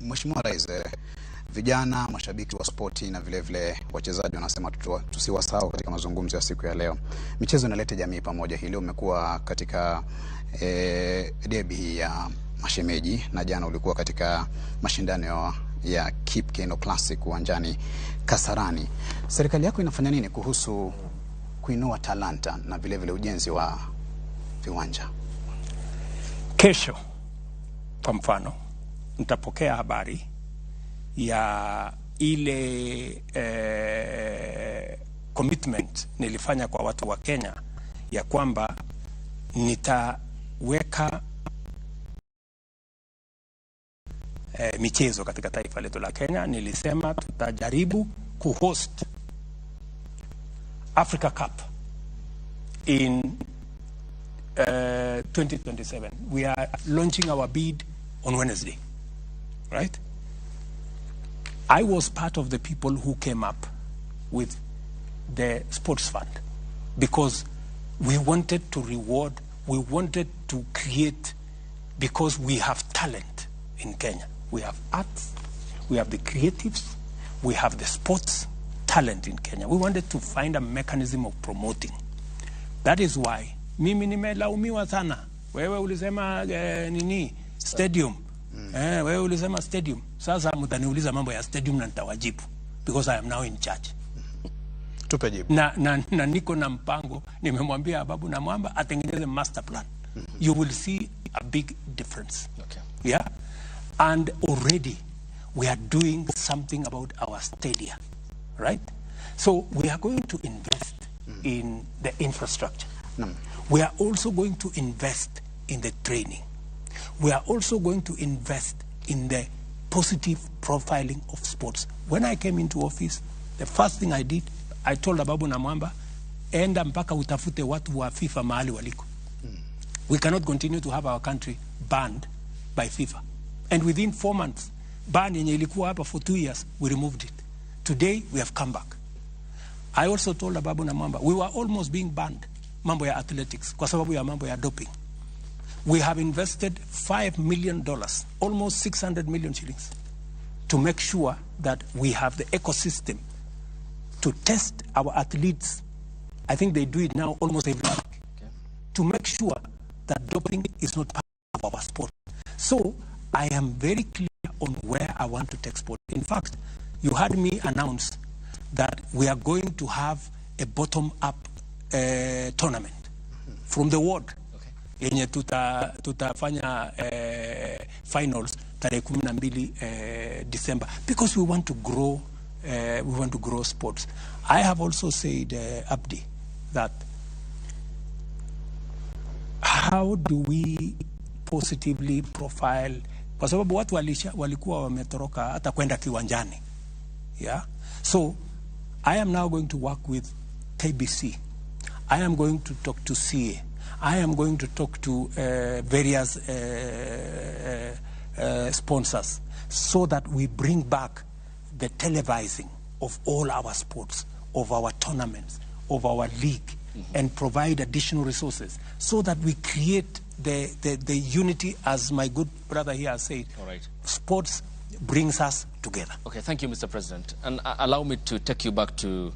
Mheshimiwa Rais, vijana, mashabiki wa spoti na vile vile wachezaji wanasema tusiwasahau katika mazungumzo ya siku ya leo. Michezo inaleta jamii pamoja. Hili umekuwa katika derby ya mashemeji na jana ulikuwa katika mashindano ya Kipkeno Classic uwanjani Kasarani. Serikali yako inafanya nini kuhusu kuinua talanta na vile vile ujenzi wa viwanja? Kesho kwa mfano nitapokea habari ya ile commitment nilifanya kwa watu wa Kenya ya kwamba nitaweka michezo katika taifa letu la Kenya. Nilisema tutajaribu kuhost Africa Cup in 2027. We are launching our bid on Wednesday, right? I was part of the people who came up with the sports fund because we wanted to reward, we wanted to create, because we have talent in Kenya. We have arts, we have the creatives, we have the sports talent in Kenya. We wanted to find a mechanism of promoting. That is why mimi nimelaumiwa sana. Wewe ulisema nini? Stadium. Wewe ulisema stadium. Sasa mtaniuliza mambo ya stadium na nitawajibu because I am now in charge. Tupe jibu. Na niko na mpango, nimemwambia Babu na Mwamba atengeneze master plan. You will see a big difference. Okay. Yeah? And already we are doing something about our stadia, right? So we are going to invest in the infrastructure. We are also going to invest in the training. We are also going to invest in the positive profiling of sports. When I came into office, the first thing I did, I told Babu na Mwamba, enda mpaka utafute watu wa FIFA mahali waliko. We cannot continue to have our country banned by FIFA. And within 4 months, ban yenye ilikuwa hapa for 2 years, we removed it. Today, we have come back. I also told Babu na Mwamba, we were almost being banned, mambo ya athletics, kwa sababu ya mambo ya doping. We have invested $5 million, almost 600 million shillings, to make sure that we have the ecosystem to test our athletes. I think they do it now almost every week. Okay. To make sure that doping is not part of our sport. So I am very clear on where I want to take sport. In fact, you heard me announce that we are going to have a bottom-up tournament from the world. Yenye tutafanya finals tarehe 12 December, because we want to grow sports. I have also said, Abdi, that how do we positively profile, kwa sababu watu walikuwa wametoroka hata kwenda kiwanjani. Yeah? So I am now going to work with KBC. I am going to talk to CA. I am going to talk to various sponsors so that we bring back the televising of all our sports, of our tournaments, of our league, and provide additional resources so that we create the unity, as my good brother here has said. All right. Sports brings us together. Okay, thank you, Mr. President. And allow me to take you back to